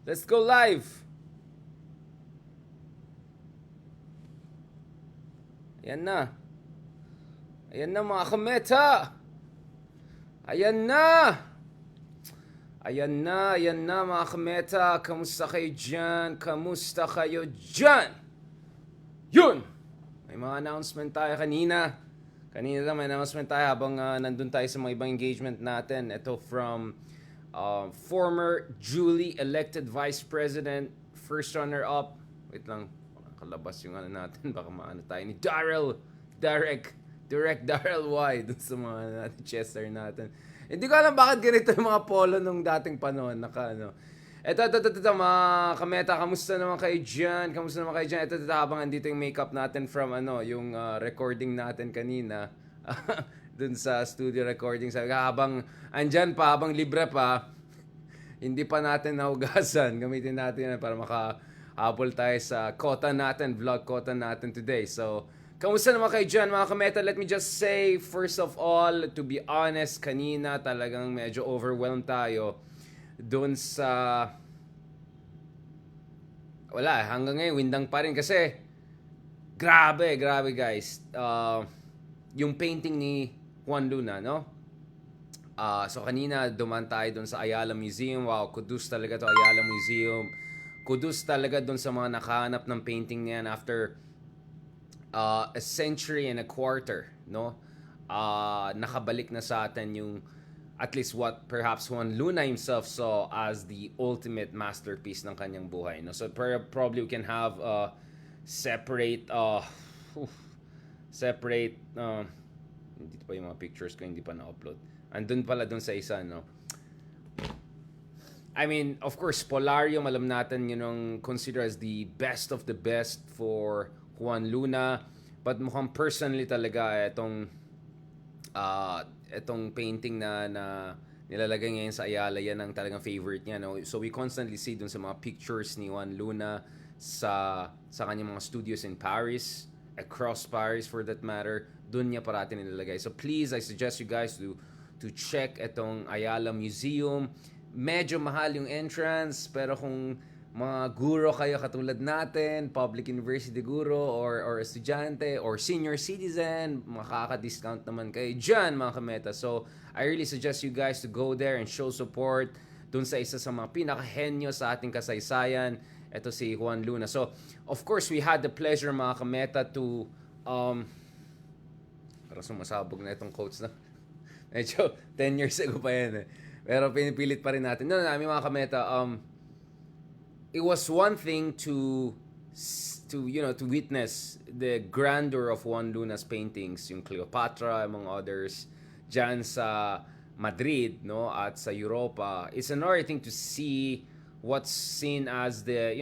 Let's go live. Ayan na. Ayan na mga kameta. Ayan na. Ayan na mga kameta. Kamusta kayo dyan? Kamusta kayo dyan? Yun! May mga announcement tayo kanina. Kanina lang may announcement tayo habang nandun tayo sa mga ibang engagement natin. Ito from former duly elected Vice President, first runner-up. Wait lang, kalabas yung ano natin. Baka maano tayo ni Direct Darrell Y. Dun sa mga natin, Chester natin. Hindi ko alam bakit ganito yung mga polo nung dating panahon. Ito, mga kameta, kamusta naman kayo dyan? Ito, habang andito yung makeup natin from yung recording natin kanina. Dun sa studio recording. Sabi ka, habang andyan pa, habang libre pa, hindi pa natin nahugasan. Gamitin natin yan para makahabol tayo sa quota natin, vlog quota natin today. So, kamusta naman kayo dyan mga kameta? Let me just say, first of all, to be honest, kanina talagang medyo overwhelmed tayo doon sa... Wala, hanggang ngayon, windang pa rin kasi grabe guys. Yung painting ni Juan Luna, no? So kanina duman tayo doon sa Ayala Museum. Wow, kudos talaga to Ayala Museum. Kudos talaga doon sa mga nakahanap ng painting niyan after a century and a quarter, no? Nakabalik na sa atin yung at least what perhaps Juan Luna himself saw as the ultimate masterpiece ng kanyang buhay, no? So probably we can have separate hindi pa yung mga pictures ko, hindi pa na-upload. Andun pala dun sa isa, no? I mean, of course, Polarium, alam natin, yun ang considered as the best of the best for Juan Luna. But mukhang personally talaga, itong painting na nilalagay ngayon sa Ayala, yan ang talagang favorite niya, no? So we constantly see dun sa mga pictures ni Juan Luna sa kanyang mga studios in Paris, across Paris for that matter, dun niya parati nilalagay. So please, I suggest you guys to check itong Ayala Museum. Medyo mahal yung entrance, pero kung mga guro kayo katulad natin, public university guro or estudyante or senior citizen, makaka-discount naman kayo dyan mga kameta. So I really suggest you guys to go there and show support dun sa isa sa mga pinaka-henyo sa ating kasaysayan. Ito si Juan Luna. So of course we had the pleasure mga kameta to parang sumasabog na itong quotes na medyo 10 years ago pa yan eh. Pero pinipilit pa rin natin. No, mga kameta, it was one thing to witness the grandeur of Juan Luna's paintings, yung Cleopatra among others, dyan sa Madrid, no, at sa Europa. It's another thing to see what's seen as the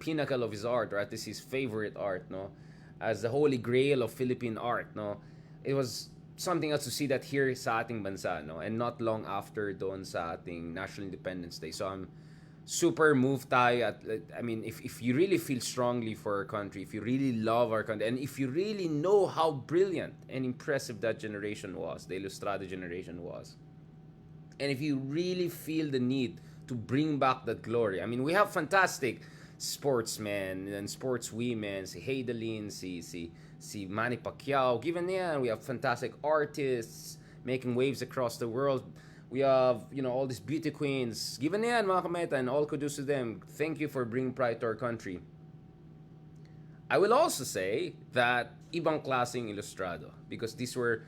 pinnacle of his art, or at least his favorite art, no, as the holy grail of Philippine art, no. It was something else to see that here sa ating bansa, no, and not long after doon sa ating National Independence Day. So I'm super moved tayo I mean, if you really feel strongly for our country, if you really love our country, and if you really know how brilliant and impressive that generation was, the Ilustrado generation was, and if you really feel the need to bring back that glory, I mean, we have fantastic sportsmen and sportswomen, si Heidelin, si Manny Pacquiao, given yan, we have fantastic artists making waves across the world. We have, all these beauty queens. Given yan, mga kameta, and all kudos to them. Thank you for bringing pride to our country. I will also say that ibang klaseng Ilustrado, because these were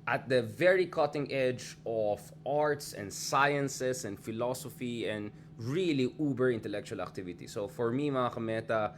at the very cutting edge of arts and sciences and philosophy and really uber intellectual activity. So for me, mga kameta,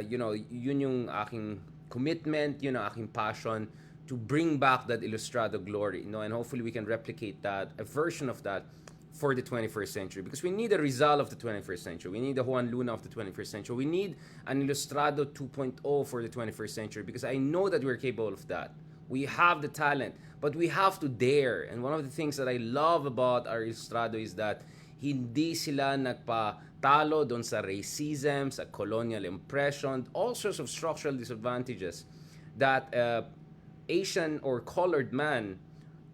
yun yung aking commitment, yun ang aking passion to bring back that Ilustrado glory, and hopefully we can replicate that, a version of that for the 21st century, because we need a Rizal of the 21st century. We need a Juan Luna of the 21st century. We need an Ilustrado 2.0 for the 21st century, because I know that we're capable of that. We have the talent, but we have to dare. And one of the things that I love about our Ilustrado is that hindi sila nagpatalo doon sa racism, sa colonial impression, all sorts of structural disadvantages that Asian or colored man,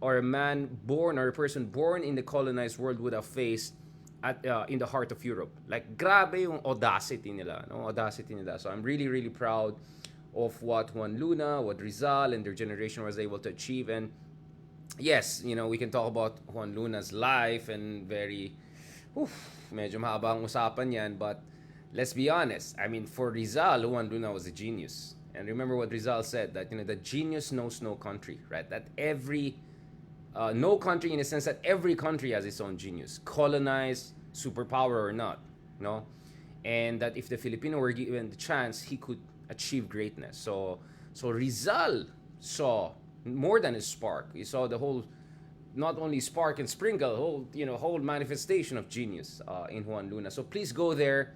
or a man born, or a person born in the colonized world would have faced at in the heart of Europe. Like grabe yung audacity nila, no? Audacity nila. So I'm really really proud of what Juan Luna, what Rizal and their generation was able to achieve. And yes, we can talk about Juan Luna's life and very oof, medyo mahaba ang usapan yan, but let's be honest. I mean, for Rizal, Juan Luna was a genius. And remember what Rizal said, that the genius knows no country, right? That every no country, in a sense that every country has its own genius, colonized, superpower or not, no, and that if the Filipino were given the chance, he could achieve greatness. So Rizal saw more than a spark. He saw the whole, not only spark and sprinkle, whole manifestation of genius in Juan Luna. So please go there,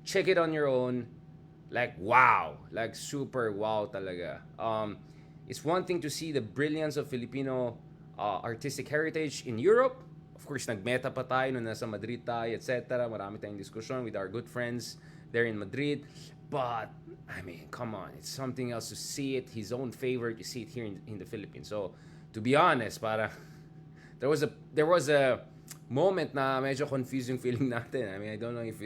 check it on your own. Like wow, like super wow talaga. It's one thing to see the brilliance of Filipino artistic heritage in Europe. Of course, nagmeta pa tayo nung nasa Madrid tayo, etc. Marami tayong discussion with our good friends there in Madrid. But, I mean, come on. It's something else to see it, his own favorite, you see it here in the Philippines. So, to be honest, there was a moment na medyo confusing feeling natin. I mean, I don't know if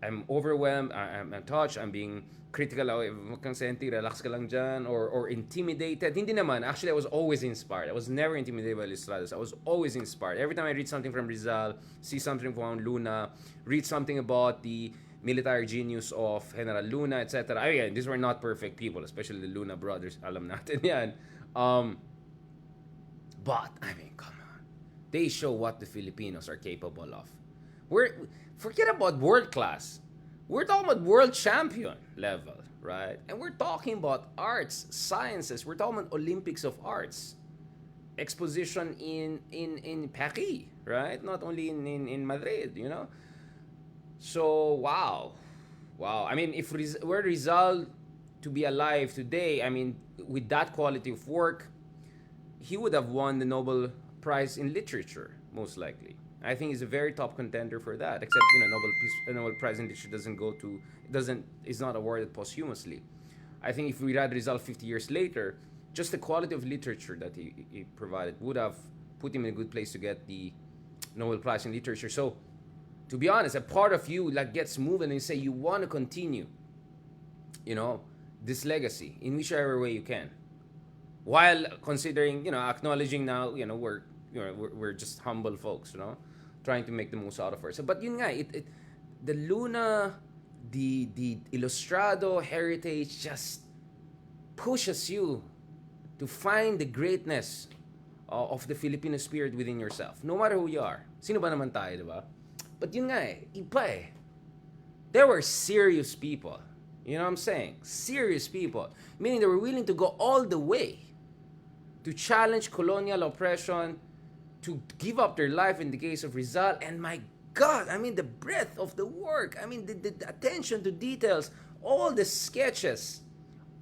I'm overwhelmed, I'm touched, I'm being critical, wag kang senti, relax ka lang dyan, or intimidated. Hindi naman. Actually, I was always inspired. I was never intimidated by Listrados. I was always inspired. Every time I read something from Rizal, see something from Luna, read something about the military genius of General Luna, etc. Again, these were not perfect people, especially the Luna brothers. Alam natin yan. But, I mean, come on. They show what the Filipinos are capable of. Forget about world class. We're talking about world champion level, right? And we're talking about arts, sciences. We're talking about Olympics of arts. Exposition in Paris, right? Not only in Madrid, So, wow. I mean, if were Rizal to be alive today, I mean, with that quality of work, he would have won the Nobel Prize in Literature, most likely. I think he's a very top contender for that. Except Nobel Prize in Literature is not awarded posthumously. I think if we had Rizal 50 years later, just the quality of literature that he provided would have put him in a good place to get the Nobel Prize in Literature. So, to be honest, a part of you gets moved and you say you want to continue, this legacy in whichever way you can, while considering, acknowledging now, we're just humble folks, trying to make the most out of it. So, but yun nga, the Luna, the Ilustrado heritage just pushes you to find the greatness of the Filipino spirit within yourself, no matter who you are. Sino ba naman tayo, di ba? But yun nga iba eh. There were serious people. You know what I'm saying? Serious people. Meaning they were willing to go all the way to challenge colonial oppression, to give up their life in the case of Rizal. And my God, I mean, the breadth of the work. I mean, the attention to details, all the sketches,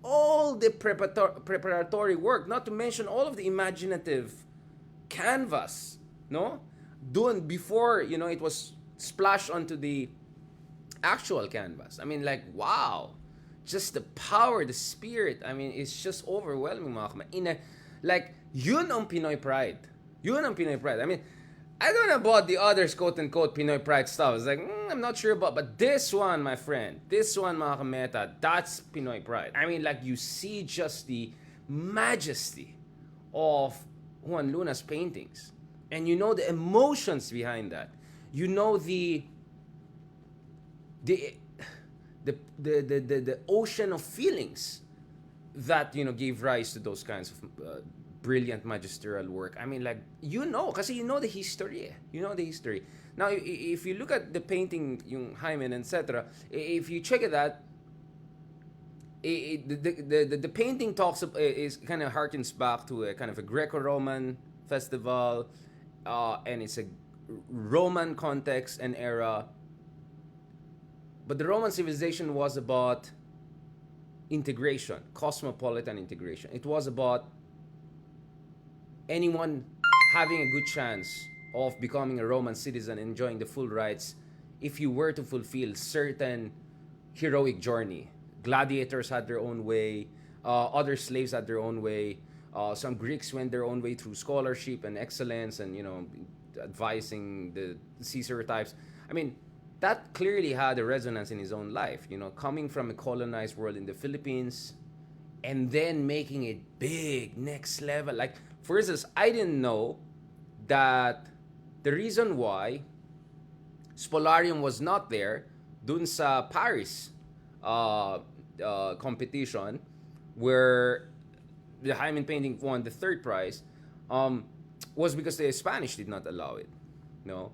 all the preparatory work, not to mention all of the imaginative canvas, no? Done before, it was splashed onto the actual canvas. I mean, like, wow. Just the power, the spirit. I mean, it's just overwhelming, mga yun ang Pinoy pride. Yun ang Pinoy pride. I mean, I don't know about the others, quote-unquote, Pinoy pride stuff. It's like, I'm not sure about, but this one, my friend, this one, mga kameta, that's Pinoy pride. I mean, like, you see just the majesty of Juan Luna's paintings. And you know the emotions behind that. You know the ocean of feelings that, gave rise to those kinds of brilliant magisterial work. I mean, like, kasi you know the history. You know the history. Now, if you look at the painting, yung Hymen, etc., if you check it out, the painting is kind of harkens back to a kind of a Greco-Roman festival, and it's a Roman context and era. But the Roman civilization was about integration, cosmopolitan integration. It was about anyone having a good chance of becoming a Roman citizen, enjoying the full rights if you were to fulfill certain heroic journey. Gladiators had their own way, other slaves had their own way, some Greeks went their own way through scholarship and excellence and, advising the Caesar types. I mean, that clearly had a resonance in his own life. You know, coming from a colonized world in the Philippines, and then making it big, next level. Like, for instance, I didn't know that the reason why Spolarium was not there dun sa Paris competition where the Hyman painting won the third prize, was because the Spanish did not allow it. No?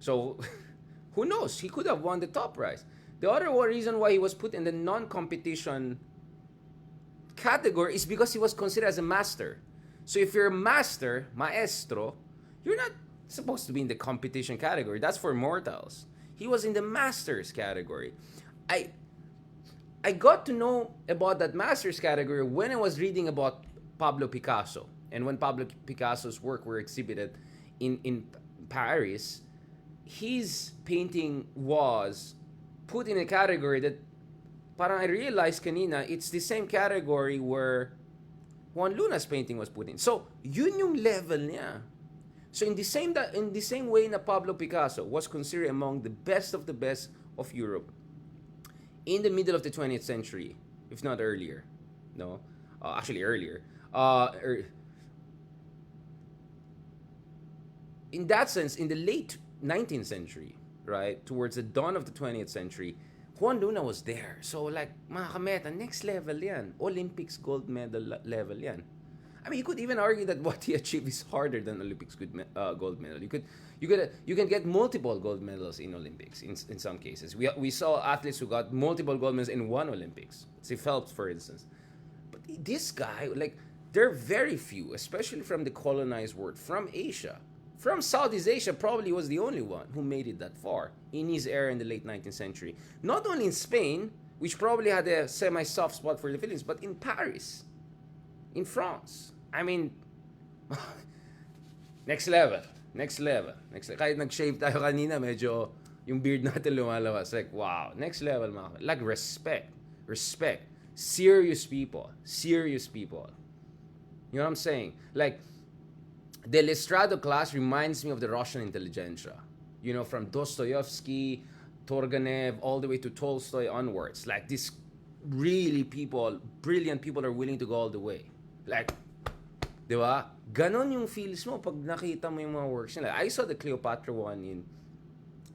So, who knows? He could have won the top prize. The other reason why he was put in the non-competition category is because he was considered as a master. So if you're a master, maestro, you're not supposed to be in the competition category. That's for mortals. He was in the masters category. I got to know about that masters category when I was reading about Pablo Picasso. And when Pablo Picasso's work were exhibited in Paris, his painting was put in a category that parang I realized kanina, it's the same category where Juan Luna's painting was put in. So, yun yung level niya. So in the same way na Pablo Picasso was considered among the best of Europe in the middle of the 20th century, if not earlier, no, actually earlier. In that sense, in the late 19th century, right, towards the dawn of the 20th century, Juan Luna was there. So like, mga kameta, next level yan. Olympics gold medal level yan. I mean, you could even argue that what he achieved is harder than Olympics gold medal. You can get multiple gold medals in Olympics in some cases. We saw athletes who got multiple gold medals in one Olympics. See Phelps, for instance. But this guy, like, there are very few, especially from the colonized world, from Asia. From Southeast Asia, probably was the only one who made it that far in his era in the late 19th century. Not only in Spain, which probably had a semi-soft spot for the Philippines, but in Paris, in France. I mean, next level. Kahit nag-shave tayo kanina, medyo yung beard natin lumalabas. Like, wow, next level, mga. Like, respect. Serious people. You know what I'm saying? Like, the Lestrado class reminds me of the Russian intelligentsia. You know, from Dostoevsky, Turgenev, all the way to Tolstoy onwards. Like, these really brilliant people are willing to go all the way. Like, di ba? Ganon yung feels mo pag nakita mo yung mga works nila. I saw the Cleopatra one in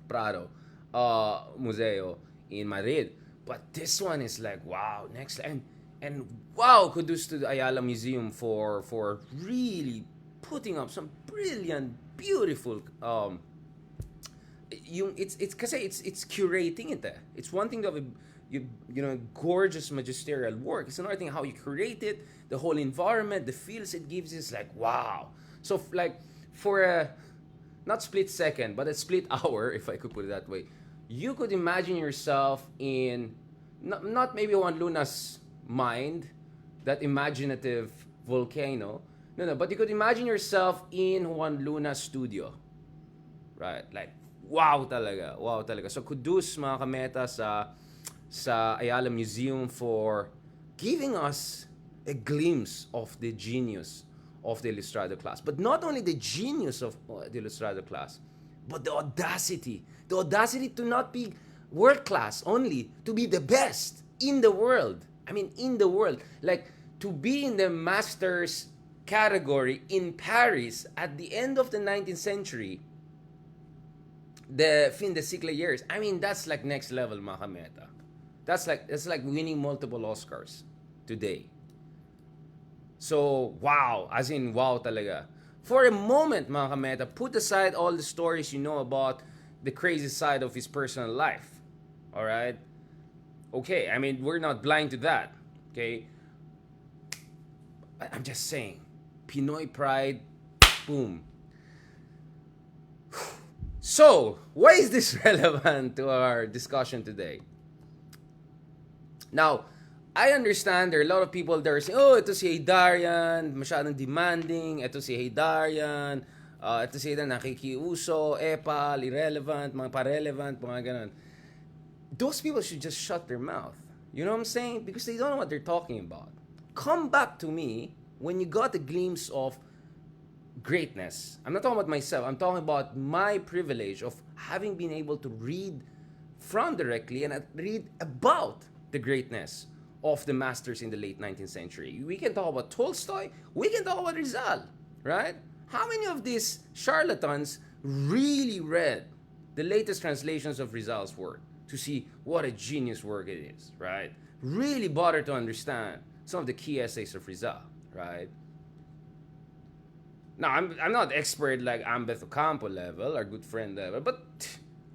Prado Museo in Madrid. But this one is like, wow, next. And wow, kudos to the Ayala Museum for really putting up some brilliant, beautiful it's kasi it's curating it. It's one thing to have a gorgeous magisterial work. It's another thing how you curate it, the whole environment, the feels it gives is like wow. So like for a not split second, but a split hour, if I could put it that way, you could imagine yourself in not maybe Juan Luna's mind, that imaginative volcano. No, but you could imagine yourself in Juan Luna's studio. Right? Like, wow talaga. So, kudos mga kameta sa Ayala Museum for giving us a glimpse of the genius of the Ilustrado class. But not only the genius of the Ilustrado class, but the audacity. The audacity to not be world class only, to be the best in the world. I mean, in the world. Like, to be in the masters category in Paris at the end of the 19th century, the fin de siècle years. I mean, that's like next level, mga kameta. That's like winning multiple Oscars today. So, wow. As in, wow talaga. For a moment, mga kameta, put aside all the stories you know about the crazy side of his personal life. Alright? Okay, I mean, we're not blind to that. Okay? I'm just saying. Pinoy pride, boom. So, why is this relevant to our discussion today? Now, I understand there are a lot of people that are saying, oh, ito si Haydarian, masyadong demanding, ito si Haydarian, ito si Haydarian, nakikiuso, epal, irrelevant, mga parelevant, mga ganun. Those people should just shut their mouth. You know what I'm saying? Because they don't know what they're talking about. Come back to me when you got a glimpse of greatness. I'm not talking about myself. I'm talking about my privilege of having been able to read from directly and read about the greatness of the masters in the late 19th century. We can talk about Tolstoy. We can talk about Rizal, right? How many of these charlatans really read the latest translations of Rizal's work to see what a genius work it is, right? Really bother to understand some of the key essays of Rizal, right? Now, I'm not expert like Ambeth Ocampo level, our good friend level, but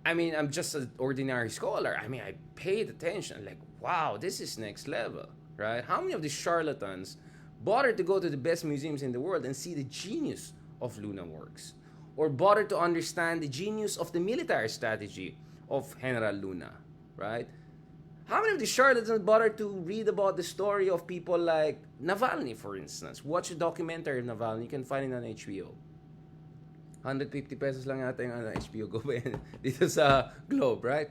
I mean, I'm just an ordinary scholar. I mean, I paid attention, like, wow, this is next level, right? How many of these charlatans bother to go to the best museums in the world and see the genius of Luna works? Or bother to understand the genius of the military strategy of General Luna, right? How many of the charlatans bother to read about the story of people like Navalny, for instance? Watch a documentary of Navalny. You can find it on HBO. 150 pesos lang yata yung HBO Go dito sa Globe, right?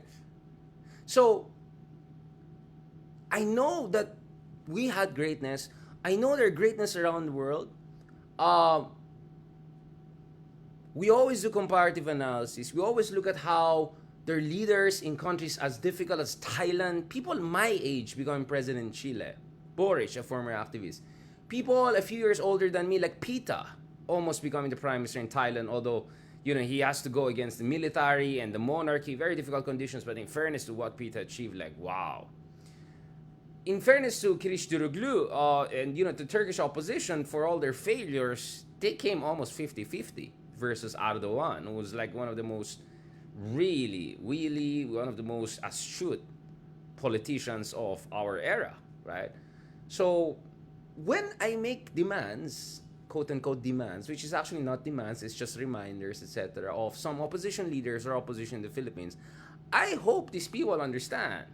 So, I know that we had greatness. I know there's greatness around the world. We always do comparative analysis. We always look at how their leaders in countries as difficult as Thailand, people my age becoming president in Chile, Boris, a former activist, people a few years older than me like Pita, almost becoming the prime minister in Thailand, although he has to go against the military and the monarchy, very difficult conditions, but in fairness to what Pita achieved, like, wow. In fairness to Kiliç Daroglu and the Turkish opposition, for all their failures, they came almost 50-50 versus Erdogan, who was like one of the most one of the most astute politicians of our era, right? So when I make demands, quote-unquote demands, which is actually not demands, it's just reminders, etc., of some opposition leaders or opposition in the Philippines, I hope these people understand.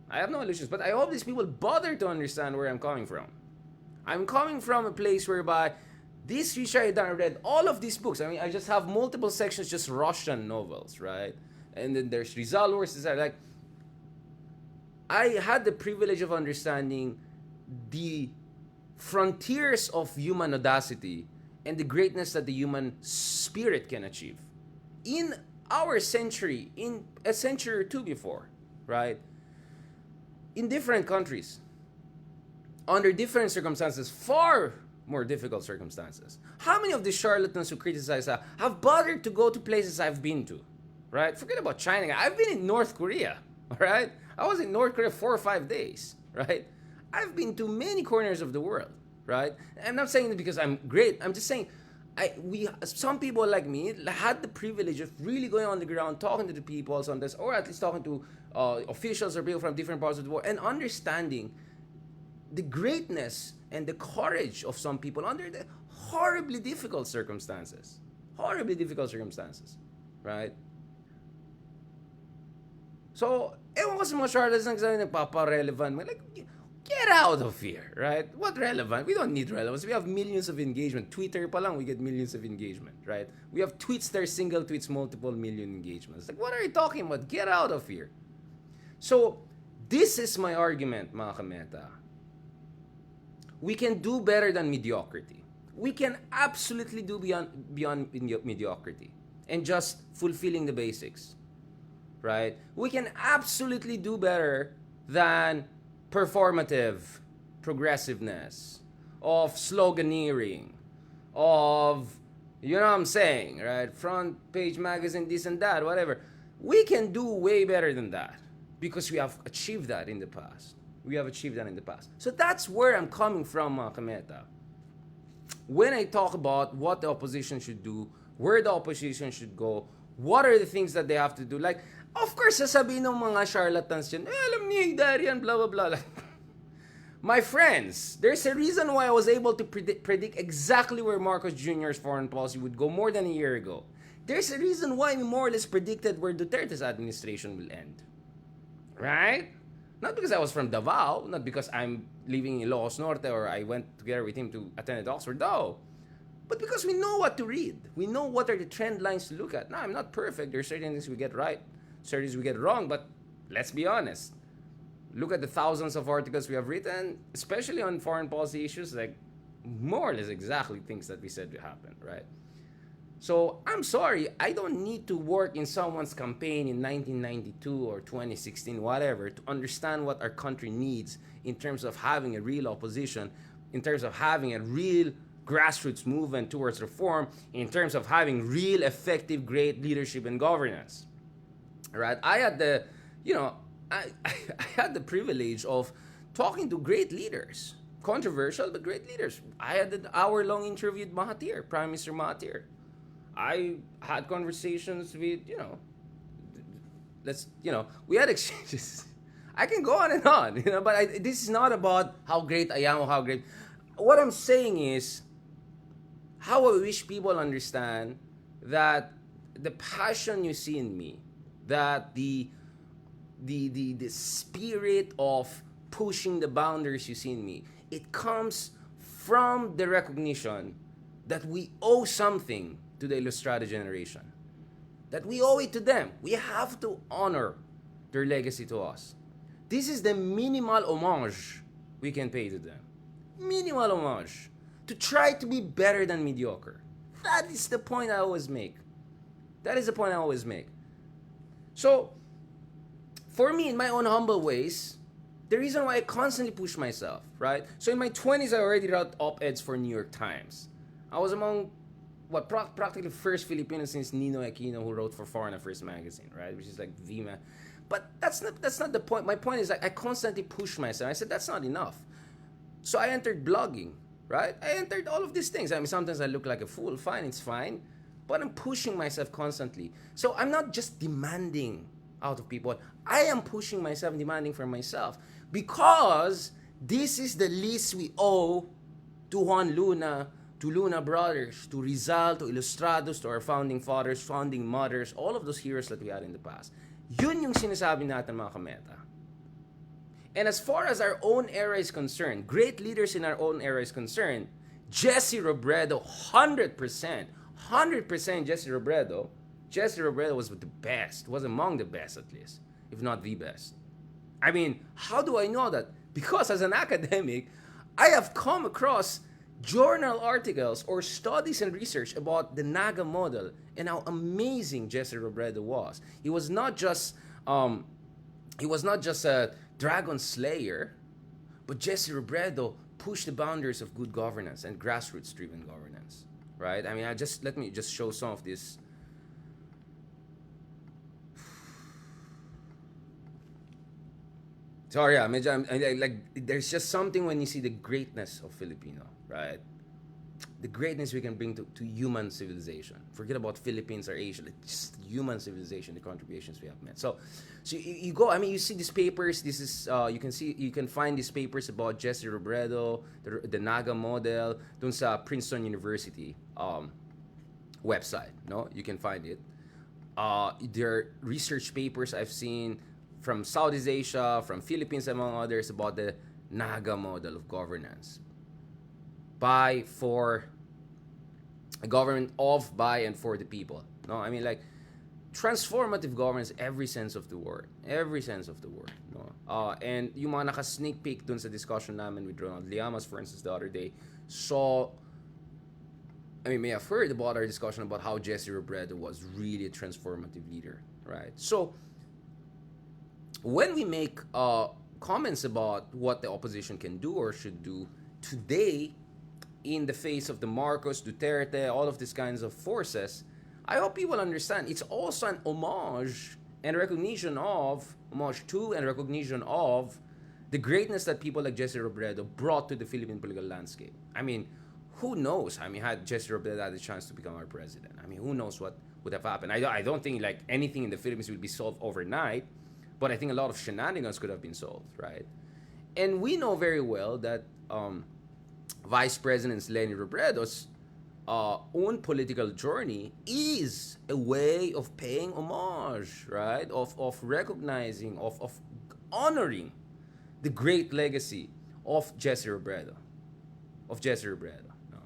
I have no illusions, but I hope these people bother to understand where I'm coming from. I'm coming from a place whereby this Richard Dan read all of these books. I mean, I just have multiple sections, just Russian novels, right? And then there's Rizal works, like, I had the privilege of understanding the frontiers of human audacity and the greatness that the human spirit can achieve in our century, in a century or two before, right? In different countries, under different circumstances, far more difficult circumstances. How many of the charlatans who criticize have bothered to go to places I've been to, right? Forget about China. I've been in North Korea, all right? I was in North Korea 4 or 5 days, right? I've been to many corners of the world, right? I'm not saying it because I'm great. I'm just saying some people like me had the privilege of really going on the ground, talking to the people on this, or at least talking to officials or people from different parts of the world, and understanding the greatness and the courage of some people under the horribly difficult circumstances. Horribly difficult circumstances, right? So, ewan ko sa mga charlatans nagsasabi nagpapa-relevant. Like, get out of here, right? What relevant? We don't need relevance. We have millions of engagement. Twitter pa lang, we get millions of engagement, right? We have tweets that are single tweets, multiple million engagements. Like, what are you talking about? Get out of here. So, this is my argument, mga kameta. We can do better than mediocrity. We can absolutely do beyond mediocrity and just fulfilling the basics, right? We can absolutely do better than performative progressiveness, of sloganeering, of, you know what I'm saying, right? Front page magazine, this and that, whatever. We can do way better than that because we have achieved that in the past. So that's where I'm coming from, mga kameta. When I talk about what the opposition should do, where the opposition should go, what are the things that they have to do, like, of course, sasabihin ng mga charlatans dyan, alam niya, Darian, blah, blah, blah. My friends, there's a reason why I was able to predict exactly where Marcos Jr.'s foreign policy would go more than a year ago. There's a reason why we more or less predicted where Duterte's administration will end. Right? Not because I was from Davao, not because I'm living in Ilocos Norte or I went together with him to attend at Oxford, no. But because we know what to read. We know what are the trend lines to look at. Now, I'm not perfect. There's certain things we get right, certain things we get wrong, but let's be honest. Look at the thousands of articles we have written, especially on foreign policy issues. Like, more or less exactly things that we said would happen, right? So I'm sorry, I don't need to work in someone's campaign in 1992 or 2016, whatever, to understand what our country needs in terms of having a real opposition, in terms of having a real grassroots movement towards reform, in terms of having real effective, great leadership and governance. Right? I had the, you know, I had the privilege of talking to great leaders, controversial but great leaders. I had an hour-long interview with Mahathir, Prime Minister Mahathir. I had conversations with, we had exchanges. I can go on and on, but this is not about how great I am or how great. What I'm saying is how I wish people understand that the passion you see in me, that the spirit of pushing the boundaries you see in me, it comes from the recognition that we owe something to the Ilustrada generation. That we owe it to them. We have to honor their legacy to us. This is the minimal homage we can pay to them. Minimal homage. To try to be better than mediocre. That is the point I always make. That is the point I always make. So, for me, in my own humble ways, the reason why I constantly push myself, right? So in my 20s, I already wrote op-eds for New York Times. I was among practically first Filipino since Nino Aquino, who wrote for Foreign Affairs magazine, right? Which is like Vima. But that's not the point. My point is I constantly push myself. I said that's not enough. So I entered blogging, right? I entered all of these things. I mean, sometimes I look like a fool. Fine, it's fine. But I'm pushing myself constantly. So I'm not just demanding out of people. I am pushing myself and demanding for myself. Because this is the least we owe to Juan Luna, to Luna Brothers, to Rizal, to Ilustrados, to our founding fathers, founding mothers, all of those heroes that we had in the past. Yun yung sinasabi natin, mga kameta. And as far as our own era is concerned, great leaders in our own era is concerned, Jesse Robredo, 100% Jesse Robredo. Jesse Robredo was the best, was among the best at least, if not the best. I mean, how do I know that? Because as an academic, I have come across journal articles or studies and research about the Naga model and how amazing Jesse Robredo was. He was not just a dragon slayer, but Jesse Robredo pushed the boundaries of good governance and grassroots-driven governance. Right? I mean, let me just show some of this. Sorry, like there's just something when you see the greatness of Filipino, right? The greatness we can bring to human civilization. Forget about Philippines or Asia, like just human civilization, the contributions we have made. So you go. I mean, you see these papers. This is you can find these papers about Jesse Robredo, the Naga model, dun sa Princeton University website. No, you can find it. There are research papers I've seen from Southeast Asia, from Philippines, among others, about the Naga model of governance. By, for, a government of, by, and for the people. No, I mean, like, transformative governance, every sense of the word. Every sense of the word. No? And yung mga naka-sneak peek dun sa discussion namin with Ronald Llamas, for instance, the other day, may have heard about our discussion about how Jesse Robredo was really a transformative leader, right? So, when we make comments about what the opposition can do or should do today, in the face of the Marcos, Duterte, all of these kinds of forces, I hope people understand it's also an homage and recognition to and recognition of the greatness that people like Jesse Robredo brought to the Philippine political landscape. I mean, who knows? I mean, had Jesse Robredo had a chance to become our president, I mean, who knows what would have happened? I don't think like anything in the Philippines will be solved overnight, but I think a lot of shenanigans could have been solved, right? And we know very well that Vice President LENI Robredo's own political journey is a way of paying homage, right? Of recognizing, of honoring the great legacy of Jesse Robredo. No.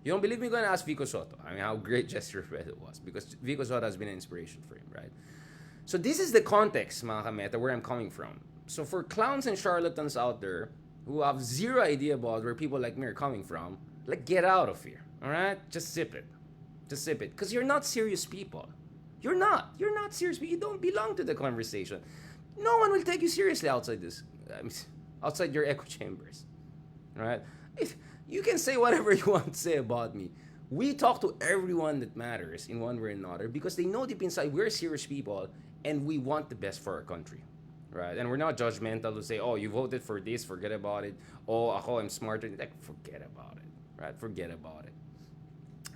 You don't believe me? Go and ask Vico Soto. I mean, how great Jesse Robredo was, because Vico Soto has been an inspiration for him, right? So this is the context, mga kameta, where I'm coming from. So for clowns and charlatans out there who have zero idea about where people like me are coming from, Like, get out of here. All right? Just zip it. Just zip it. Because you're not serious people. You're not. You're not serious people. You don't belong to the conversation. No one will take you seriously outside this. Outside your echo chambers. All right? If you can say whatever you want to say about me. We talk to everyone that matters in one way or another because they know deep inside we're serious people and we want the best for our country. Right? And we're not judgmental to say, oh, you voted for this, forget about it. Oh, ako, I'm smarter. Like, forget about it. Right? Forget about it.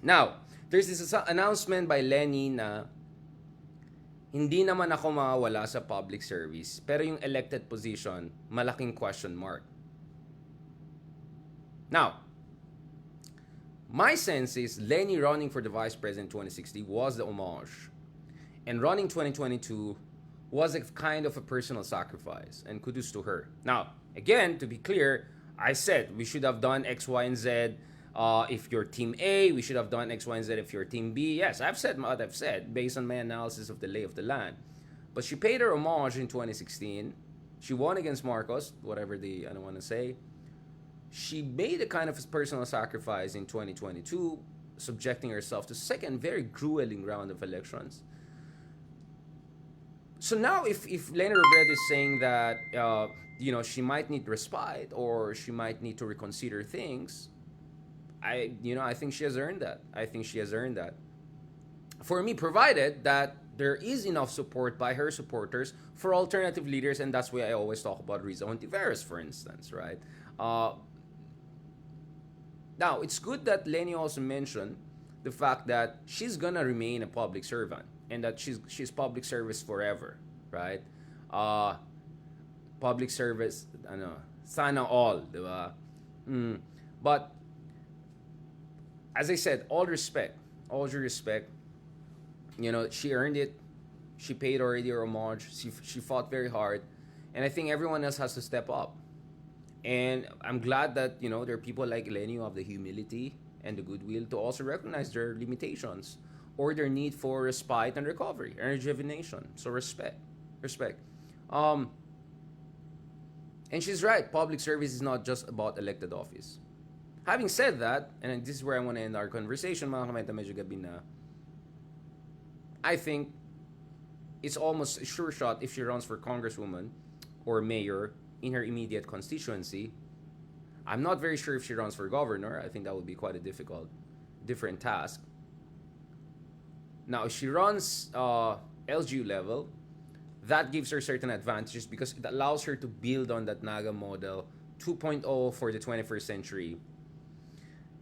Now, there's this announcement by LENI na hindi naman ako mawawala sa public service, pero yung elected position, malaking question mark. Now, my sense is LENI running for the vice president in 2060 was the homage. And running 2022 was a kind of a personal sacrifice. And kudos to her. Now, again, to be clear, I said we should have done X, Y, and Z. If you're Team A, we should have done X, Y, and Z if you're Team B. Yes, I've said what I've said based on my analysis of the lay of the land. But she paid her homage in 2016. She won against Marcos, whatever I don't want to say. She made a kind of personal sacrifice in 2022, subjecting herself to second very grueling round of elections. So now, if Leni Robredo is saying that she might need respite or she might need to reconsider things, I think she has earned that. I think she has earned that. For me, provided that there is enough support by her supporters for alternative leaders, and that's why I always talk about Riza Hontiveros, for instance, right? Now, it's good that Leni also mentioned the fact that she's gonna remain a public servant and that she's public service forever, right? Public service, sana all, diba? But as I said, all due respect, she earned it. She paid already her homage. She fought very hard, and I think everyone else has to step up. And I'm glad that there are people like Leni who have the humility and the goodwill to also recognize their limitations or their need for respite and recovery and rejuvenation. So respect. And she's right. Public service is not just about elected office. Having said that, and this is where I want to end our conversation, mga kameta medyo gabi na, I think it's almost a sure shot if she runs for congresswoman or mayor in her immediate constituency. I'm not very sure if she runs for governor. I think that would be quite a different task. Now, if she runs LGU level, that gives her certain advantages because it allows her to build on that Naga model 2.0 for the 21st century.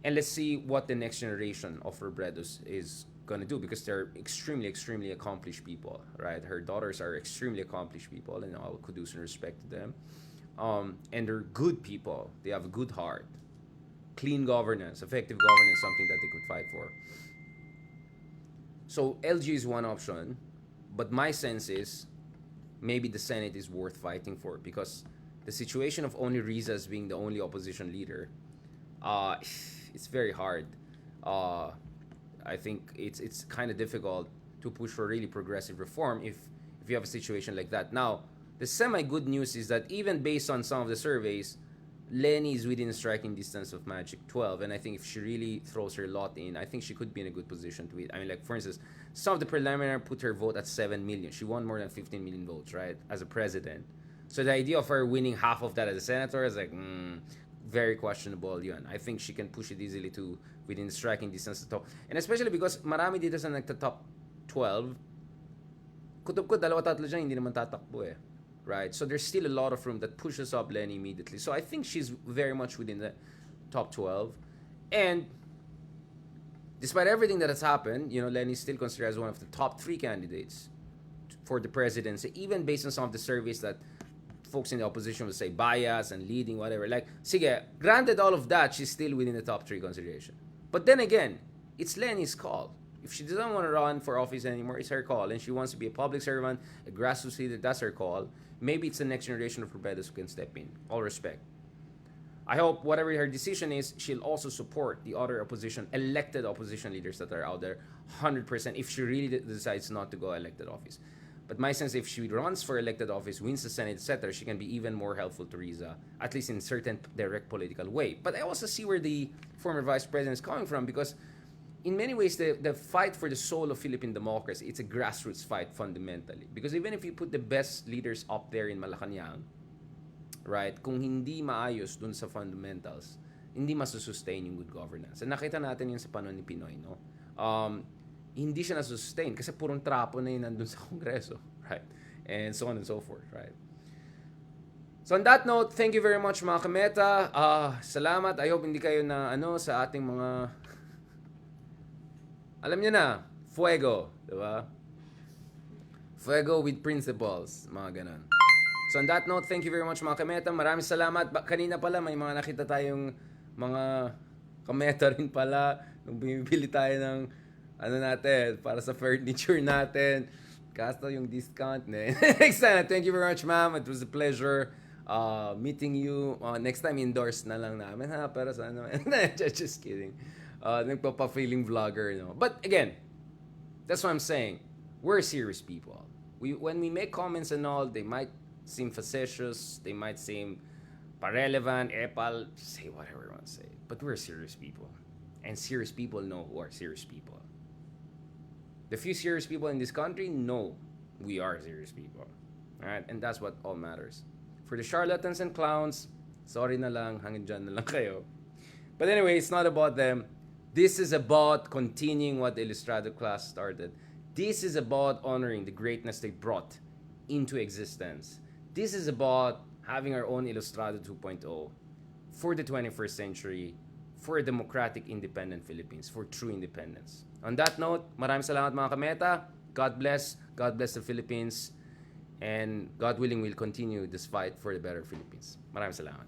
And let's see what the next generation of Robredos is going to do because they're extremely, extremely accomplished people, right? Her daughters are extremely accomplished people, and all kudos and respect to them. And they're good people. They have a good heart. Clean governance, effective governance, something that they could fight for. So LG is one option, but my sense is maybe the Senate is worth fighting for because the situation of only Riza as being the only opposition leader, it's very hard. I think it's kind of difficult to push for really progressive reform if you have a situation like that. Now, the semi-good news is that even based on some of the surveys, Leni is within striking distance of Magic 12, and I think if she really throws her lot in, I think she could be in a good position to win. I mean, like, for instance, some of the preliminary put her vote at 7 million. She won more than 15 million votes, right, as a president. So the idea of her winning half of that as a senator is like, very questionable yun. I think she can push it easily to within striking distance to top. And especially because marami dito sa nagta-top 12, kutob ko, dalawa-tatlo dyan, hindi naman tatakbo eh. Right? So there's still a lot of room that pushes up Leni immediately. So I think she's very much within the top 12. And despite everything that has happened, Leni is still considered as one of the top 3 candidates for the presidency, even based on some of the surveys that folks in the opposition would say bias and leading, whatever. Like, sige, granted all of that, she's still within the top 3 consideration. But then again, it's Leni's call. If she doesn't want to run for office anymore, it's her call. And she wants to be a public servant, a grassroots leader, that's her call. Maybe it's the next generation of Robredos who can step in. All respect. I hope whatever her decision is, she'll also support the other elected opposition leaders that are out there 100% if she really decides not to go elected office. But my sense, if she runs for elected office, wins the Senate, etc., she can be even more helpful to Riza, at least in certain direct political way. But I also see where the former vice president is coming from, because in many ways, the fight for the soul of Philippine democracy, it's a grassroots fight fundamentally. Because even if you put the best leaders up there in Malacanang, right, kung hindi maayos dun sa fundamentals, hindi masusustain yung good governance. And nakita natin yun sa panahon ni Pinoy, no? Hindi siya nasusustain kasi purong trapo na yun nandun sa Kongreso, right? And so on and so forth, right? So on that note, thank you very much mga kameta. Salamat. I hope hindi kayo na sa ating mga alam niyo na, fuego, di ba? Fuego with principles, mga ganun. So on that note, thank you very much mga kameta. Maraming salamat. Kanina pala may mga nakita tayong mga kameta rin pala nung bumibili tayo ng natin, para sa furniture natin. Kasto yung discount na. Next time, thank you very much ma'am. It was a pleasure meeting you. Next time, endorse na lang namin ha, para sa just kidding. Nagpapa-feeling vlogger, no? But again, that's what I'm saying. We're serious people. When we make comments and all, they might seem facetious, they might seem irrelevant, epal, say whatever you want to say. But we're serious people. And serious people know who are serious people. The few serious people in this country know we are serious people. Alright? And that's what all matters. For the charlatans and clowns, sorry na lang, hangin dyan na lang kayo. But anyway, it's not about them. This is about continuing what the Ilustrado class started. This is about honoring the greatness they brought into existence. This is about having our own Ilustrado 2.0 for the 21st century, for a democratic, independent Philippines, for true independence. On that note, maraming salamat mga kameta. God bless the Philippines, and God willing, we'll continue this fight for the better Philippines. Maraming salamat.